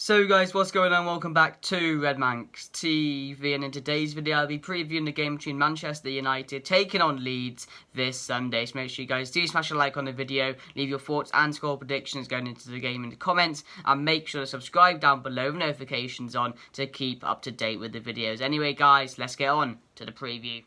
So guys, what's going on? Welcome back to Redmanx TV, and in today's video I'll be previewing the game between Manchester United taking on Leeds this Sunday. So make sure you guys do smash a like on the video, leave your thoughts and score predictions going into the game in the comments, and make sure to subscribe down below with notifications on to keep up to date with the videos. Anyway guys, let's get on to the preview.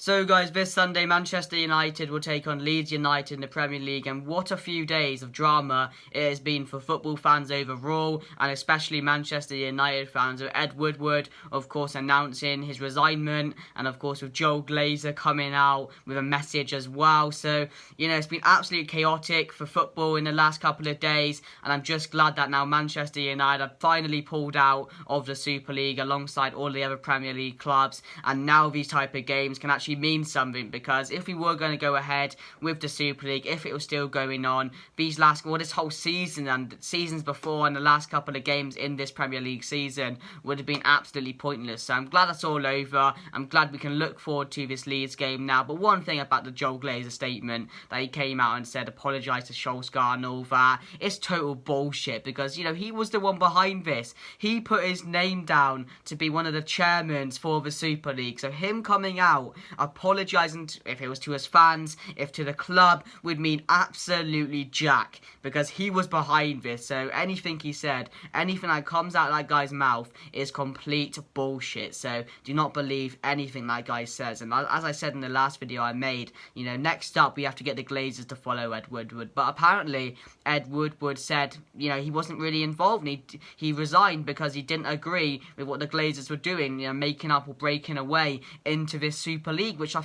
So guys, this Sunday Manchester United will take on Leeds United in the Premier League, and what a few days of drama it has been for football fans overall, and especially Manchester United fans, with Ed Woodward of course announcing his resignment, and of course with Joel Glazer coming out with a message as well. So it's been absolutely chaotic for football in the last couple of days, and I'm just glad that now Manchester United have finally pulled out of the Super League alongside all the other Premier League clubs, and now these type of games can actually mean something, because if we were going to go ahead with the Super League, if it was still going on, this whole season and seasons before and the last couple of games in this Premier League season would have been absolutely pointless. So I'm glad that's all over. I'm glad we can look forward to this Leeds game now. But one thing about the Joel Glazer statement that he came out and said, apologised to Solskjaer and all that, it's total bullshit, because he was the one behind this. He put his name down to be one of the chairmen for the Super League. So him coming out apologising, if it was to his fans, if to the club, would mean absolutely jack, because he was behind this. So anything he said, anything that comes out of that guy's mouth is complete bullshit. So do not believe anything that guy says. And as I said in the last video I made, next up we have to get the Glazers to follow Ed Woodward. But apparently Ed Woodward said, he wasn't really involved, and he resigned because he didn't agree with what the Glazers were doing, making up or breaking away into this Super League, which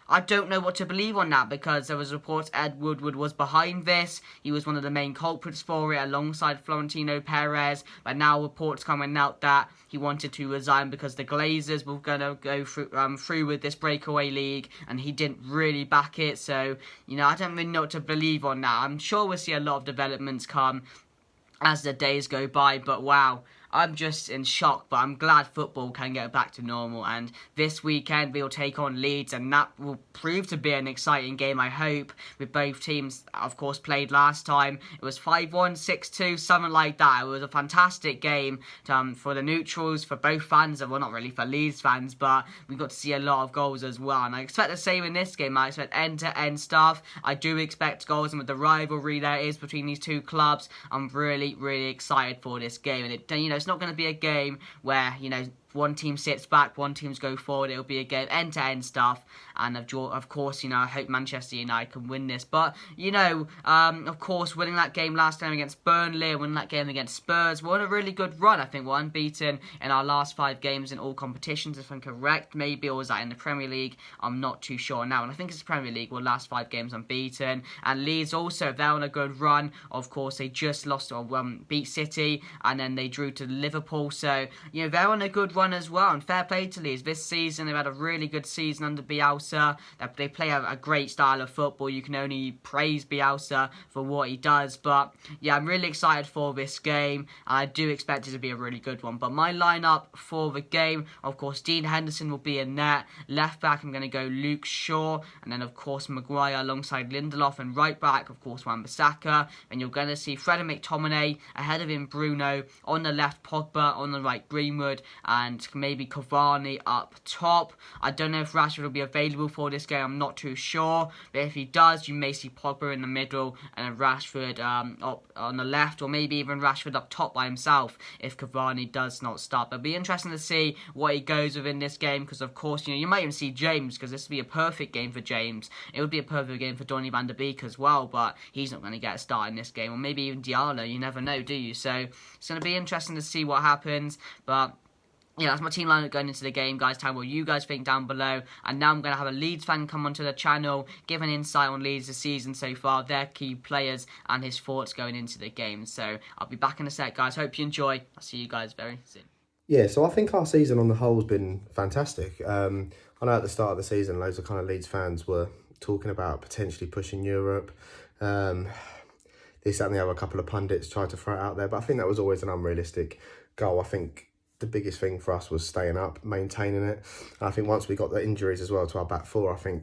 I don't know what to believe on that, because there was reports Ed Woodward was behind this. He was one of the main culprits for it alongside Florentino Perez, but now reports coming out that he wanted to resign because the Glazers were going to go through with this breakaway league, and he didn't really back it. So, I don't really know what to believe on that. I'm sure we'll see a lot of developments come as the days go by, but wow, I'm just in shock. But I'm glad football can get back to normal, and this weekend we'll take on Leeds, and that will prove to be an exciting game, I hope, with both teams of course played last time. It was 5-1, 6-2, something like that. It was a fantastic game for the neutrals, for both fans, well, not really for Leeds fans, but we got to see a lot of goals as well, and I expect the same in this game. I expect end-to-end stuff. I do expect goals, and with the rivalry there is between these two clubs, I'm really excited for this game. And it's not going to be a game where one team sits back, one team's go forward. It'll be a game end-to-end stuff, and of course, I hope Manchester United can win this. But of course, winning that game last time against Burnley and winning that game against Spurs, we're on a really good run. I think we're unbeaten in our last 5 games in all competitions, if I'm correct. Maybe, or was that in the Premier League? I'm not too sure now. And I think it's the Premier League. We're last 5 games unbeaten. And Leeds also, they're on a good run. Of course, they just lost or beat City, and then they drew to Liverpool. So they're on a good run as well, and fair play to Leeds. This season they've had a really good season under Bielsa. They play a great style of football. You can only praise Bielsa for what he does. But yeah, I'm really excited for this game, and I do expect it to be a really good one. But my lineup for the game, of course, Dean Henderson will be in net. Left back, I'm going to go Luke Shaw, and then of course Maguire alongside Lindelof, and right back, of course, Wan-Bissaka. And you're going to see Fred and McTominay ahead of him, Bruno on the left, Pogba on the right, Greenwood, and maybe Cavani up top. I don't know if Rashford will be available for this game. I'm not too sure. But if he does, you may see Pogba in the middle and Rashford up on the left, or maybe even Rashford up top by himself if Cavani does not start. But it'll be interesting to see what he goes with in this game, because of course, you might even see James, because this would be a perfect game for James. It would be a perfect game for Donny van der Beek as well, but he's not going to get a start in this game. Or maybe even Diallo. You never know, do you? So it's going to be interesting to see what happens. But yeah, that's my team lineup going into the game, guys. Tell me what you guys think down below. And now I'm going to have a Leeds fan come onto the channel, give an insight on Leeds this season so far, their key players, and his thoughts going into the game. So I'll be back in a sec, guys. Hope you enjoy. I'll see you guys very soon. Yeah, so I think our season on the whole has been fantastic. I know at the start of the season, loads of kind of Leeds fans were talking about potentially pushing Europe. This, that and the other, a couple of pundits tried to throw it out there, but I think that was always an unrealistic goal. I think the biggest thing for us was staying up, maintaining it. And I think once we got the injuries as well to our back four, I think,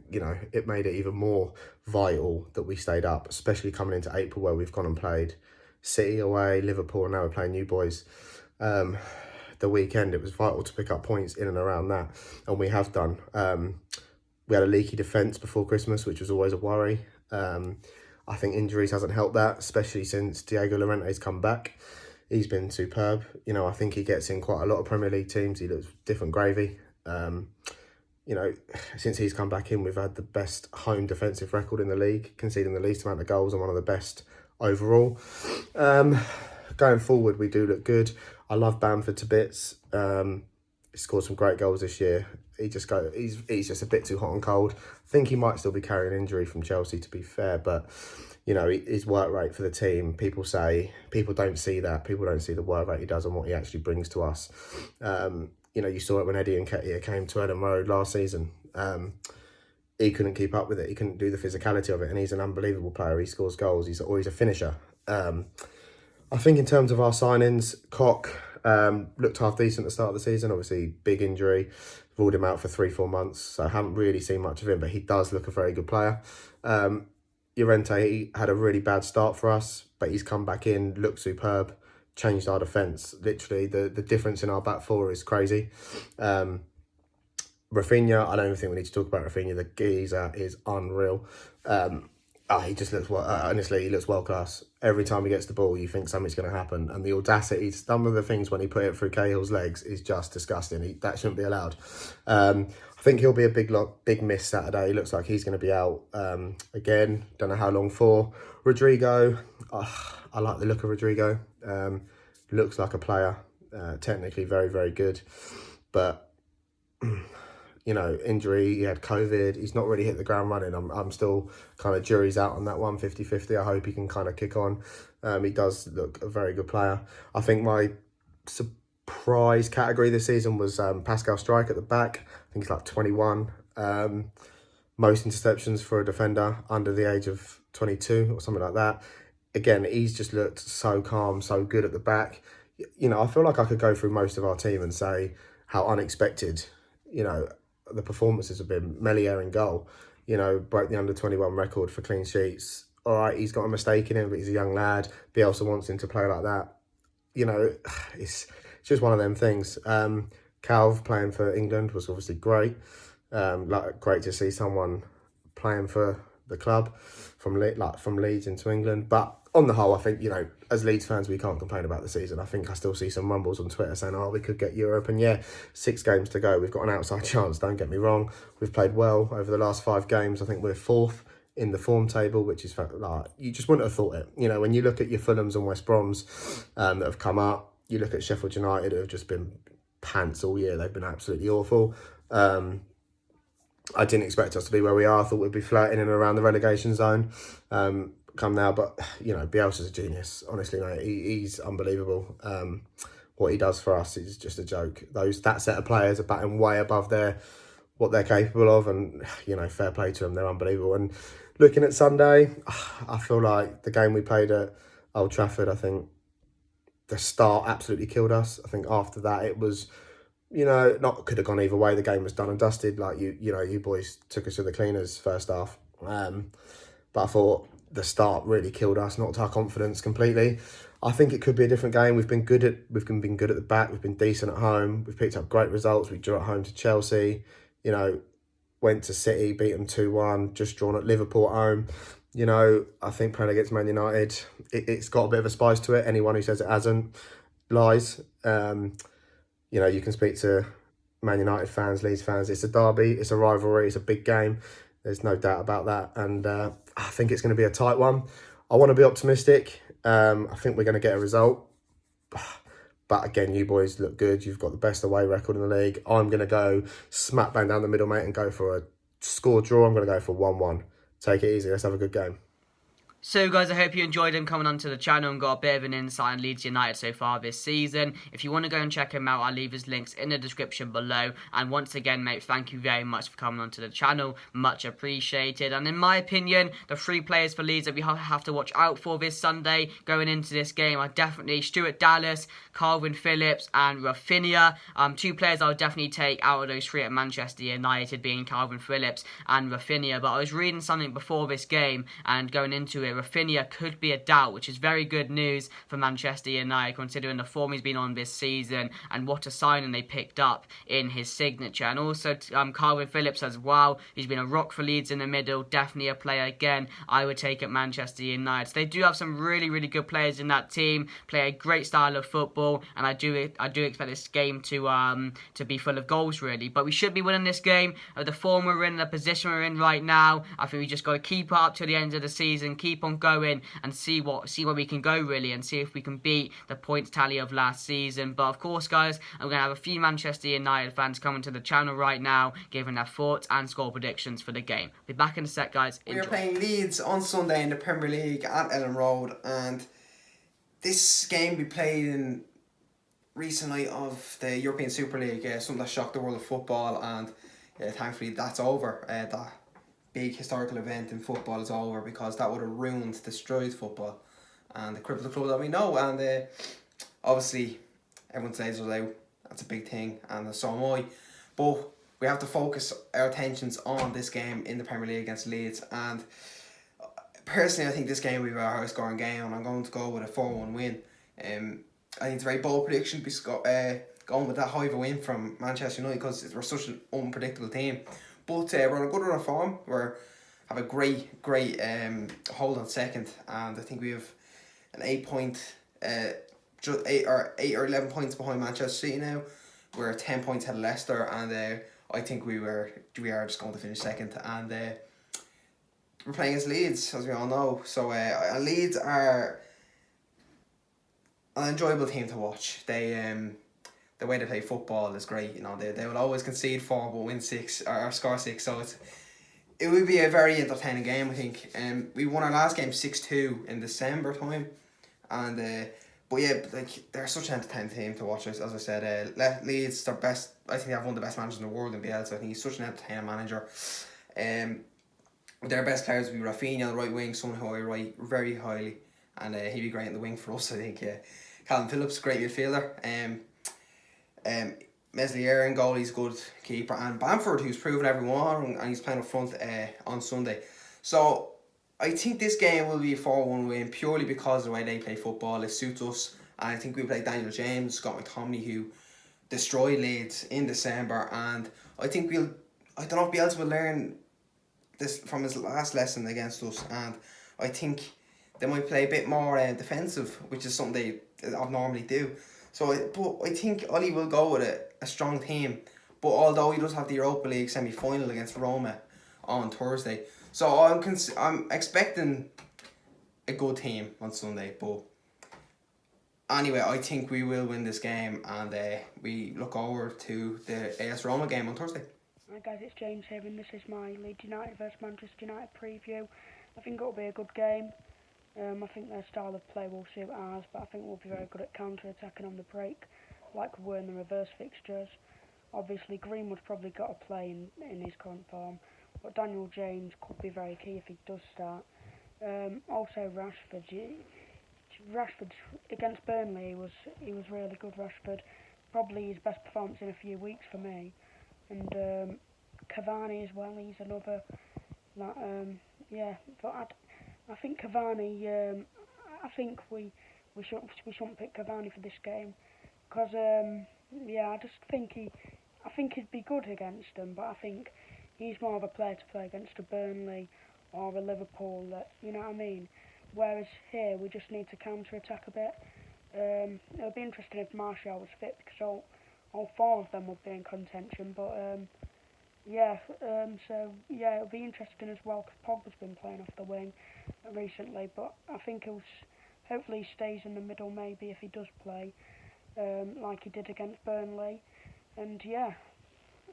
it made it even more vital that we stayed up, especially coming into April where we've gone and played City away, Liverpool, and now we're playing New Boys. The weekend, it was vital to pick up points in and around that, and we have done. We had a leaky defence before Christmas, which was always a worry. I think injuries hasn't helped that, especially since Diego Llorente's come back. He's been superb. You know, I think he gets in quite a lot of Premier League teams. He looks different gravy. You know, since he's come back in, we've had the best home defensive record in the league, conceding the least amount of goals and one of the best overall. Going forward, we do look good. I love Bamford to bits. He scored some great goals this year. He's just a bit too hot and cold. I think he might still be carrying injury from Chelsea, to be fair, but you know, his work rate for the team, people don't see that. People don't see the work rate he does and what he actually brings to us. You know, you saw it when Eddie Nketiah came to Eden Road last season. He couldn't keep up with it. He couldn't do the physicality of it, and he's an unbelievable player. He scores goals. He's always a finisher. I think in terms of our signings, Koch looked half decent at the start of the season. Obviously, big injury. Ruled him out for 3-4 months, so I haven't really seen much of him, but he does look a very good player. Llorente had a really bad start for us, but he's come back in, looked superb, changed our defence. Literally, the difference in our back four is crazy. Rafinha, I don't even think we need to talk about Rafinha. The geezer is unreal. He just looks, honestly, he looks world class. Every time he gets the ball, you think something's going to happen. And the audacity, some of the things when he put it through Cahill's legs is just disgusting. That shouldn't be allowed. I think he'll be a big miss Saturday. He looks like he's going to be out again. Don't know how long for. Rodrigo, I like the look of Rodrigo. Looks like a player. Technically very, very good. But you know, injury, he had COVID, he's not really hit the ground running. I'm still kind of jury's out on that one, 50-50. I hope he can kind of kick on. He does look a very good player. I think my surprise category this season was Pascal Strike at the back. I think he's like 21. Most interceptions for a defender under the age of 22 or something like that. Again, he's just looked so calm, so good at the back. You know, I feel like I could go through most of our team and say how unexpected, you know, the performances have been. Melier in goal, you know, broke the under-21 record for clean sheets. All right, he's got a mistake in him, but he's a young lad. Bielsa wants him to play like that. You know, it's just one of them things. Calv playing for England was obviously great. Great to see someone playing for the club from Leeds into England. But on the whole, I think, you know, as Leeds fans, we can't complain about the season. I think I still see some rumbles on Twitter saying, we could get Europe. And yeah, 6 games to go. We've got an outside chance, don't get me wrong. We've played well over the last 5 games. I think we're 4th in the form table, which is like, you just wouldn't have thought it. You know, when you look at your Fulhams and West Broms that have come up, you look at Sheffield United, who have just been pants all year. They've been absolutely awful. I didn't expect us to be where we are. I thought we'd be flirting in and around the relegation zone come now. But, you know, Bielsa's a genius. Honestly, mate, he's unbelievable. What he does for us is just a joke. That set of players are batting way above what they're capable of. And, you know, fair play to them. They're unbelievable. And looking at Sunday, I feel like the game we played at Old Trafford, I think the start absolutely killed us. I think after that it was, you know, could have gone either way. The game was done and dusted. Like, you boys took us to the cleaners first half. But I thought the start really killed us, knocked our confidence completely. I think it could be a different game. We've been good at the back. We've been decent at home. We've picked up great results. We drew at home to Chelsea. You know, went to City, beat them 2-1. Just drawn at Liverpool at home. You know, I think playing against Man United, it's got a bit of a spice to it. Anyone who says it hasn't lies. You know, you can speak to Man United fans, Leeds fans. It's a derby. It's a rivalry. It's a big game. There's no doubt about that. And I think it's going to be a tight one. I want to be optimistic. I think we're going to get a result. But again, you boys look good. You've got the best away record in the league. I'm going to go smack bang down the middle, mate, and go for a score draw. I'm going to go for 1-1. Take it easy. Let's have a good game. So guys, I hope you enjoyed him coming onto the channel and got a bit of an insight on Leeds United so far this season. If you want to go and check him out, I'll leave his links in the description below. And once again, mate, thank you very much for coming onto the channel. Much appreciated. And in my opinion, the 3 players for Leeds that we have to watch out for this Sunday going into this game are definitely Stuart Dallas, Calvin Phillips and Rafinha. 2 players I would definitely take out of those 3 at Manchester United, being Calvin Phillips and Rafinha. But I was reading something before this game and going into it Rafinha could be a doubt, which is very good news for Manchester United, considering the form he's been on this season and what a signing they picked up in his signature. And also Calvin Phillips as well. He's been a rock for Leeds in the middle, definitely a player again I would take at Manchester United. So they do have some really, really good players in that team, play a great style of football, and I do expect this game to be full of goals, really. But we should be winning this game. The form we're in, the position we're in right now, I think we just got to keep it up to the end of the season, keep on going, and see where we can go, really, and see if we can beat the points tally of last season. But of course, guys, I'm going to have a few Manchester United fans coming to the channel right now, giving their thoughts and score predictions for the game. Be back in a sec, guys. Enjoy. We are playing Leeds on Sunday in the Premier League at Ellen Road, and this game we played in recently of the European Super League, something that shocked the world of football, and thankfully that's over. That big historical event in football is over, because that would have ruined, destroyed football and the crippled the club that we know. And obviously everyone says us out, that's a big thing, and so am I, but we have to focus our attentions on this game in the Premier League against Leeds. And personally, I think this game will be a high scoring game, and I'm going to go with a 4-1 win. I think it's a very bold prediction, going with that high of a win from Manchester United, because we're such an unpredictable team. But we're on a good run of form. We have a great hold on second, and I think we have an 8 or 11 points behind Manchester City now. We're 10 points ahead of Leicester, and I think we are just going to finish second. And we're playing against Leeds, as we all know. So Leeds are an enjoyable team to watch. They the way they play football is great. You know, they will always concede 4 but win 6 or score 6. So it would be a very entertaining game, I think. We won our last game 6-2 in December time, and but yeah, like, they're such an entertaining team to watch. As I said, Leeds, their best. I think they have one of the best managers in the world in Bielsa. I think he's such an entertaining manager. Their best players would be Rafinha on the right wing, someone who I rate very highly, and he'd be great in the wing for us, I think. Calvin Phillips, great midfielder. Meslier in goal, he's a good keeper, and Bamford, who's proven everyone, and he's playing up front on Sunday. So I think this game will be a 4-1 win, purely because of the way they play football. It suits us, and I think we play Daniel James, Scott McTominay, who destroyed Leeds in December, and I think I don't know if Bielsa will learn this from his last lesson against us, and I think they might play a bit more defensive, which is something they normally do. But I think Ollie will go with a strong team, but although he does have the Europa League semi-final against Roma on Thursday, so I'm expecting a good team on Sunday. But anyway, I think we will win this game, and we look forward to the AS Roma game on Thursday. Hi guys, it's James here, and this is my Leeds United vs Manchester United preview. I think it'll be a good game. I think their style of play will suit ours, but I think we'll be very good at counter-attacking on the break, like we were in the reverse fixtures. Obviously, Greenwood's probably got to play in his current form, but Daniel James could be very key if he does start. Also, Rashford against Burnley, he was really good. Rashford, probably his best performance in a few weeks for me. And Cavani as well, he's another that but I think Cavani. I think we shouldn't pick Cavani for this game, because I just think he'd be good against them, but I think he's more of a player to play against a Burnley or a Liverpool, that, you know what I mean. Whereas here we just need to counter attack a bit. It would be interesting if Martial was fit, because all 4 of them would be in contention, but it'll be interesting as well, because Pogba's been playing off the wing recently, but I think hopefully he stays in the middle, maybe, if he does play, like he did against Burnley, and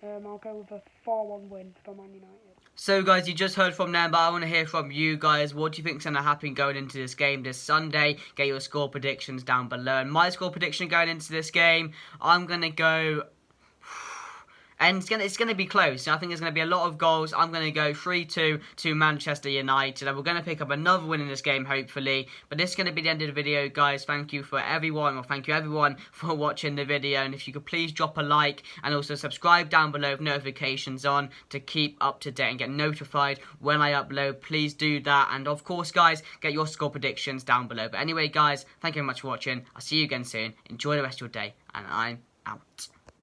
I'll go with a 4-1 win for Man United. So guys, you just heard from them, but I want to hear from you guys. What do you think's going to happen going into this game this Sunday? Get your score predictions down below. And my score prediction going into this game, I'm going to go And it's gonna be close. I think there's gonna be a lot of goals. I'm gonna go 3-2 to Manchester United, and we're gonna pick up another win in this game, hopefully. But this is gonna be the end of the video, guys. Thank you everyone for watching the video, and if you could please drop a like and also subscribe down below with notifications on to keep up to date and get notified when I upload. Please do that, and of course, guys, get your score predictions down below. But anyway, guys, thank you very much for watching. I'll see you again soon. Enjoy the rest of your day, and I'm out.